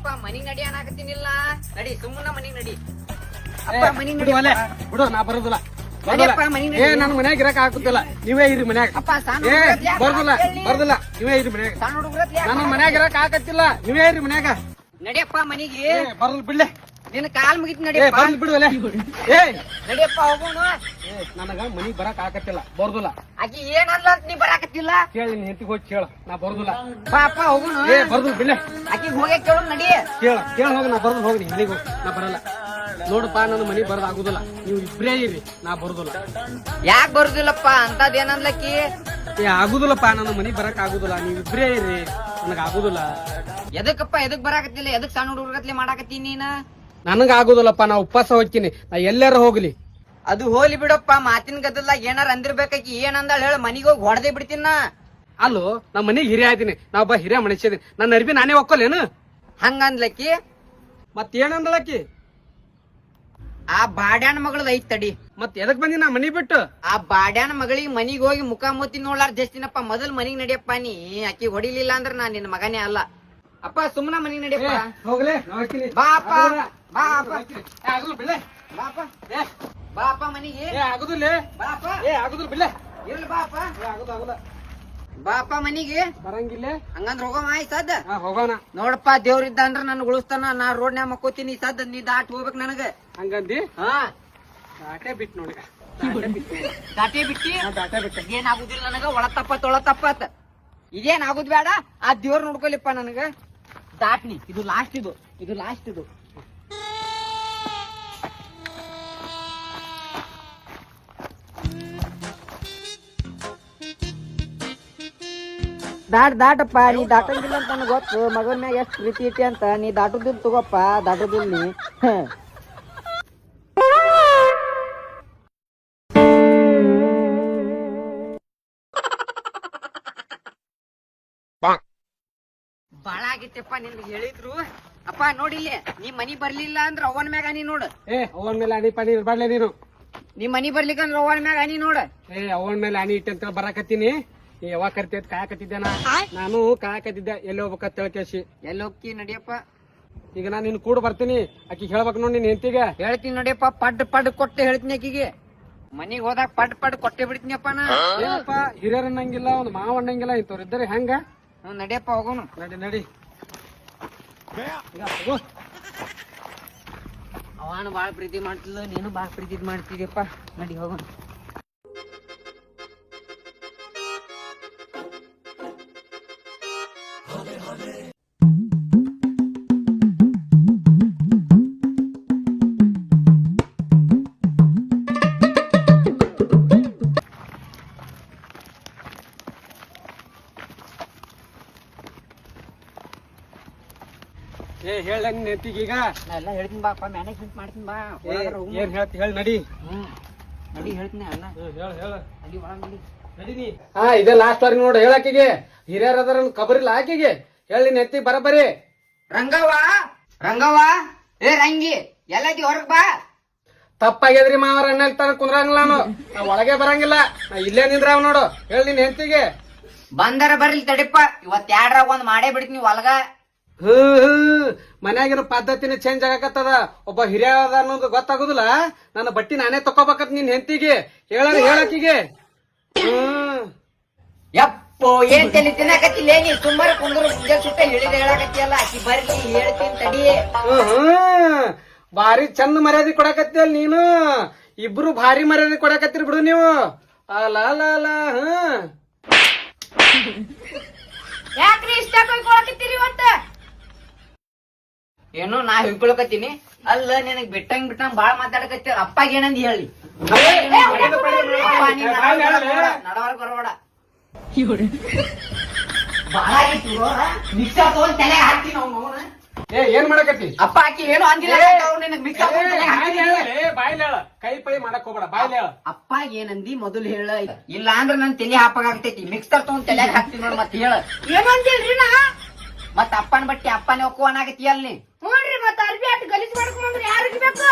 ನಡಿಯಪ್ಪ ಮನಿಗ್ ನಡಿ ಅನ್ನಾಕತ್ತೀನಿಲ್ಲ. ನಡಿ ಸುಮ್ಮನ ಮನಿಗ್ ನಡಿ. ಅಪ್ಪ ಮನಿಗ್ ನಡಿ ಬಿಡು, ನಾ ಬರೋದಿಲ್ಲ. ನಡಿಯಪ್ಪ ಮನಿಗ್ ನಡಿ. ನನ್ ಮನ್ಯಾಗ ಇರಕ್ ಆಗುತ್ತಿಲ್ಲ, ನೀವೇ ಇರಿ ಮನ್ಯಾಗ. ಅಪ್ಪ ಸಣ್ಣ ಬರ್ದಿಲ್ಲ, ನೀವೇ ಇರಿ ಮನ್ಯಾಗ. ಸಣ್ಣ ಹುಡುಗ್ರತ್ಲೆ ನನ್ನ ಮನ್ಯಾಗ ಇರಕ್ ಆಗತ್ತಿಲ್ಲ, ನೀವೇ ಇರಿ ಮನ್ಯಾಗ. ನಡಿಯಪ್ಪ ಮನಿಗೆ. ಬರ್ಲ್ ಬಿಡ್ಲೆ, ನಿನ್ನ ಕಾಲ್ ಮುಗಿತ್ ನಡಿಯಪ್ಪ. ಬರ್ಲ್ ಬಿಡುವಲೆ. ನಡಿಯಪ್ಪ ಹೋಗೋಣ. ನನಗ ಮನಿಗ್ ಬರಕ್ ಆಗತ್ತಿಲ್ಲ, ಬರ್ದಿಲ್ಲ. ಆಕಿ ಏನಲ್ಲ ಅಂತ ನೀ ಬರಾಕತ್ತಿಲ್ಲ. ಕೇಳಿ ನಿನ್ ಹೆಂಡತಿಗೆ ಹೋಗಿ ಕೇಳ, ನಾ ಬರ್ದಿಲ್ಲ. ಪಾಪ ಹೋಗೋಣ. ಬರ್ದು ಬಿಡ್ಲೆ. ಆಕಿ ಹೋಗಿ ಕೇಳು ನಡಿ. ಕೇಳ ಹೋಗಿ, ನಾ ಬರ್ದು ಹೋಗಿ. ಮನಿಗೆ ಹೋಗಿ, ನಾ ಬರಲ್ಲ. ನೋಡಪ್ಪ, ನನ್ನ ಮನಿಗ್ ಬರೋದ್ ಆಗುದಿಲ್ಲ, ನೀವು ಇಬ್ರೇ ಇರಿ, ನಾ ಬರುದಿಲ್ಲ. ಯಾಕೆ ಬರುದಿಲ್ಲಪ್ಪ? ಅಂತದ್ ಏನನ್ಲಕ್ಕಿ? ಆಗುದಿಲ್ಲಪ್ಪ, ನನ್ನ ಮನಿಗ್ ಬರಕ್ ಆಗುದಿಲ್ಲ, ನೀವ್ ಇಬ್ರೇ ಇರಿ, ನನಗ ಆಗುದಿಲ್ಲ. ಎದಕ್ಕಪ್ಪ ಎದಕ್ ಬರಾಕತ್ತಿಲ್ಲ? ಎದಕ್ ಸಣ್ಣ ಹುಡುಗರ್ಗತ್ಲೆ ಮಾಡಾಕತ್ತೀನಿ ನೀನ? ನನಗ ಆಗುದಿಲ್ಲಪ್ಪ, ನಾ ಉಪವಾಸ ಹೋಗ್ತೀನಿ, ನಾ ಎಲ್ಲಾರ ಹೋಗ್ಲಿ. ಅದು ಹೋಲಿ ಬಿಡಪ್ಪ, ಮಾತಿನ ಗದ್ದಲ್ದಾಗ ಏನಾರ ಅಂದಿರ್ಬೇಕಾಕಿ. ಏನಂದಾಳ ಹೇಳ? ಮನಿಗ್ ಹೋಗಿ ಹೊಡೆದೇ ಬಿಡ್ತೀನ. ಅಲ್ಲೋ, ನಾ ಮನಿಗ್ ಹಿರಿಯ ಆಯ್ತೀನಿ, ನಾ ಒಬ್ಬ ಹಿರಿಯ ಮನುಷ್ಯ ಇದೀನಿ, ನನ್ನ ಅರ್ಬಿ ನಾನೇ ಒಕ್ಕೊಲ್ಲೇನು? ಹಂಗಂದ್ಲಕ್ಕಿ ಮತ್ತೇನಂದಳಕ್ಕಿ? ಆ ಬಾಡ್ಯಾನ ಮಗಳದ ಐತ್ ತಡಿ. ಮತ್ ಎದಕ್ ಬಂದಿ ನಾ ಮನಿ ಬಿಟ್ಟು? ಆ ಬಾಡ್ಯಾನ ಮಗಳಿಗೆ ಮನಿಗ್ ಹೋಗಿ ಮುಖ ಮೂತಿ ನೋಡ್ಲಾರ ಜಸ್ತಿನಪ್ಪ. ಮೊದಲ್ ಮನಿಗ್ ನಡಿಯಪ್ಪ ನೀ. ಆಕಿ ಹೊಡಿಲಿಲ್ಲ ಅಂದ್ರ ನಾ ನಿನ್ನ ಮಗನೇ ಅಲ್ಲ. ಅಪ್ಪ ಸುಮ್ಮನ ಮನಿಗ್ ನಡಿಯಪ್ಪ. ಹೋಗ್ಲೇ, ನಾ ಹೋಗ್ತೀನಿ. ಬಾ ಅಪ್ಪ, ಬಾ ಅಪ್ಪ, ಆಗುದಿಲ್ಲ ಬಿಡ್ಲೆ. ಬಾಪ, ಬಾ ಅಪ್ಪ ಮನಿಗೆ. ಆಗುದಿಲ್ಲ, ಬಾಪ, ಆಗುದಿಲ್ಲ ಬಿಡ್ಲೆ. ಇರ್ಲಿ ಬಾ ಅಪ್ಪ. ಆಗುದಿಲ್ಲ, ಬಾ ಅಪ್ಪ ಮನಿಗೆ. ಬರಂಗಿಲ್ಲ. ಹಂಗಂದ್ರ ಹೋಗೋಣ ಸದ್. ಹೋಗೋಣ. ನೋಡಪ್ಪ, ದೇವ್ರಿದ್ದ ಅಂದ್ರ ನನ್ ಉಳಿಸ್ತಾನ. ನಾ ರೋಡ್ನ್ಯಾಗ ಮಕ್ಕೋತೀನಿ ಸದ್. ನೀ ದಾಟ್ ಹೋಗ್ಬೇಕ್ ನನಗ. ಹಂಗಂದಿ? ಹಾ, ದಾಟೆ ಬಿಟ್ಟು ನೋಡಿ. ದಾಟೆ ಬಿಟ್ಟಿ ದಾಟೆ ಬಿಟ್ಟೆ. ಏನಾಗುದಿಲ್ಲ ನನಗ. ಒಳ ತಪ್ಪತ್ ಇದೇನ್ ಆಗುದ್ ಬೇಡ. ಆ ದೇವ್ರ ನೋಡ್ಕೊಲಿಪ್ಪ ನನಗ. ದಾಟ್ನಿ. ಇದು ಲಾಸ್ಟ್, ಇದು ಲಾಸ್ಟ್. ದಾಟಪ್ಪ. ನೀ ದಾಟಂಗಿಲ್ಲ ಅಂತ ನನಗೆ ಗೊತ್ತು. ಮಗನ ಮ್ಯಾಗ ಎಷ್ಟ್ ಪ್ರೀತಿ ಐತಿ ಅಂತ. ನೀ ದಾಟುದಿಲ್ ತಗೋಪ್ಪ, ದಾಟುದಿಲ್ ನೀ. ಬಾಳ ಆಗಿತ್ತಪ್ಪ ನಿನ್ಗೆ ಹೇಳಿದ್ರು. ಅಪ್ಪ ನೋಡಿಲ್ಲಿ, ನೀ ಮನಿ ಬರ್ಲಿಲ್ಲ ಅಂದ್ರ ಅವನ್ ಮ್ಯಾಗ ಹನಿ ನೋಡು. ಅವನ್ ಮೇಲೆ ಅಣಿ ಪಾನಿ ಇರ್ಬಾಡ್ಲೆ ನೀನು. ನೀ ಮನಿ ಬರ್ಲಿಕ್ಕಂದ್ರ ಅವನ್ ಮ್ಯಾಗ ಹನಿ ನೋಡ. ಅವನ್ ಮೇಲೆ ಅಣಿ ಇಟ್ಟಂತ ಬರಾಕತ್ತೀನಿ. ನೀ ಯಾವಾಗ ಕರಿತೈತ್ ಕಾಯಕತ್ತಿದ್ದೆ. ನಾನು ಕಾಯಕತ್ತಿದ್ದೆ, ಎಲ್ಲಿ ಹೋಗ್ಬೇಕಂತ ಹೇಳ್ಕೇಸಿ. ಎಲ್ಲಿ ಹೋಗ್ತಿ ನಡಿಯಪ್ಪ. ಈಗ ನಾನ್ ನಿನ್ ಕೂಡ ಬರ್ತೀನಿ. ಆಕಿ ಹೇಳ್ಬೇಕು ನೋಡಿ ನಿನ್ ಹೆಂಡತಿಗೆ. ಹೇಳ್ತೀನಿ ನಡಿಯಪ್ಪ. ಪಡ್ ಕೊಟ್ಟೆ ಹೇಳ್ತೀನಿ ಆಕಿಗೆ. ಮನಿಗ್ ಹೋದಾಗ ಪಡ್ ಕೊಟ್ಟೆ ಬಿಡ್ತೀನಿಯಪ್ಪ ನಾ. ಏನಪ್ಪ, ಹಿರಿಯರ್ ಅನ್ನಂಗಿಲ್ಲ, ಒಂದ್ ಮಾವ ಅನ್ನಂಗಿಲ್ಲ, ಇಂಥವ್ರ ಇದ್ದಾರೆ ಹೆಂಗ? ನಡಿಯಪ್ಪ ಹೋಗೋಣ. ನಡಿ. ಅವನು ಬಾಳ ಪ್ರೀತಿ ಮಾಡ್ತಿಲ್ಲ, ನೀನು ಬಾಳ ಪ್ರೀತಿ ಮಾಡ್ತಿದ್ಯಪ್ಪ. ನಡಿ ಹೋಗೋಣ. ಹೇಳ ನಿನ್ ಹೆಂಡತಿಗೆ. ಈಗ ನಾ ಎಲ್ಲ ಹೇಳ್ತೀನಿ ಬಾಪ್ಪ, ಮ್ಯಾನೇಜ್ಮೆಂಟ್ ಮಾಡ್ತೀನಿ ಬಾ. ಏನ್ ಹೇಳ್ತಿ ಹೇಳಿ. ನಡಿ. ನಡಿ ಹೇಳ್ತೀನಿ ಅಲ್ಲ. ಹೇಳ ನಡಿ ಒಳಗ್ ನಡಿ. ನಡೀನಿ. ಇದೇ ಲಾಸ್ಟ್ ವಾರಿ ನೋಡು. ಹೇಳಾಕಿಗೆ ಹಿರಿಯರ್ ಅದಾರ ಖಬರಿಲ್ಲ ಆಕಿಗೆ. ಹೇಳಿ ನಿನ್ ಹೆಂಡತಿ ಬರಬರಿ. ರಂಗವ್ವ, ಏ ರಂಗಿ, ಎಲ್ಲೈತಿ ಹೊರಗ್ ಬಾ. ತಪ್ಪಾಗ್ಯದ್ರಿ ಮಾವರ ಅಣ್ಣ ತರ ಕುಂದ್ರಂಗಿಲ್ಲ. ನಾ ಒಳಗೆ ಬರಂಗಿಲ್ಲ, ನಾ ಇಲ್ಲೇ ನಿಂದ್ರಾವ್ ನೋಡು. ಹೇಳಿ ನಿನ್ ಹೆಂಡತಿಗೆ. ಬಂದರ ಬರ್ಲಿ ತಡಿಪ್ಪ. ಇವತ್ ಎರಡ್ರಾಗ ಒಂದ್ ಮಾಡೇ ಬಿಡ್ತೀನಿ ಒಳಗ. ಮನ್ಯಾಗಿನ ಪದ್ಧತಿನ ಚೇಂಜ್ ಆಗಕತ್ತದ. ಒಬ್ಬ ಹಿರಿಯ ಅನ್ನೋದು ಗೊತ್ತಾಗುದಿಲ್ಲ. ನನ್ನ ಬಟ್ಟಿ ನಾನೇ ತಕೋಬೇಕತ್ ನಿನ್ ಹೆಂಡತಿಗೆ. ಹೇಳಾಕಿಗೆ. ಯಪ್ಪೋ, ಏನ್ ತಲೆ ತಿನ್ನಕತ್ತಿಲ್ಲ ನೀ? ಸುಮಾರು ಕುಂದ್ರು ಮುಂಜಾನೆ ಸುತ್ತ ಹೇಳಿದ ಹೇಳಕತ್ತಿಯಲ್ಲ. ಆಕಿ ಬರ್ಲಿ ಹೇಳ್ತೀನಿ ತಡಿ. ಭಾರಿ ಚಂದ ಮರ್ಯಾದೆ ಕೊಡಕತ್ತಿಯಲ್ಲ ನೀನು. ಇಬ್ರು ಭಾರಿ ಮರ್ಯಾದೆ ಕೊಡಕತ್ತೀರಿ ಬಿಡು ನೀವು. ಯಾಕ್ರಿ ಇಷ್ಟ ಕೊಯ್ಕೊಳಕತ್ತೀರಿ ಇವತ್ತ? ಏನೋ ನಾ ಹೇಳ್ಕೊಳಕತ್ತೀನಿ. ಅಲ್ಲ, ನಿನಗ್ ಬಿಟ್ಟಂಗ್ ಬಾಳ ಮಾತಾಡಕತ್ತೀರ. ಅಪ್ಪಾಗ ಏನಂದ್ ಹೇಳಿ. ನಡವರ್ಗ ಬರಬೇಡ. ಬಾಳ ಮಿಕ್ಸರ್ ತಗೊಂಡ್ ತಲೆ ಹಾಕ್ತೀನಿ ಅವ್ನು. ಏನ್ ಮಾಡಕತ್ತಿ? ಅಪ್ಪ ಆಕಿ ಏನೋ ಅಂದಿಲ್ಲ. ಮಿಕ್ಸರ್ ಕೈ ಪೈ ಮಾಡಕ್ ಹೋಗ್ಬೇಡ, ಬಾಯ್ಲಿ ಹೇಳ. ಅಪ್ಪ ಏನಂದಿ ಮೊದಲು ಹೇಳ. ಇಲ್ಲ ಅಂದ್ರ ನನ್ ತಲೆ ಹಾಪಾಗತೈತಿ. ಮಿಕ್ಸರ್ ತಗೊಂಡ್ ತಲೆ ಹಾಕ್ತೀನಿ ನೋಡ್. ಮತ್ತೆ ಹೇಳ ಏನು ಅಂದಿಲ್ರಿ ನಾ. ಮತ್ತ ಅಪ್ಪನ ಬಟ್ಟಿ ಅಪ್ಪನೇ ಒಕ್ಕುವನಾಗತಿ ಅಲ್ಲಿ. ನೋಡ್ರಿ, ಮತ್ತ ಅರ್ಬಿ ಅಟ್ ಗಲೀಜ್ ಮಾಡ್ಕೊಂಡ್ರೆ ಯಾರಿಗೆ ಬೇಕು?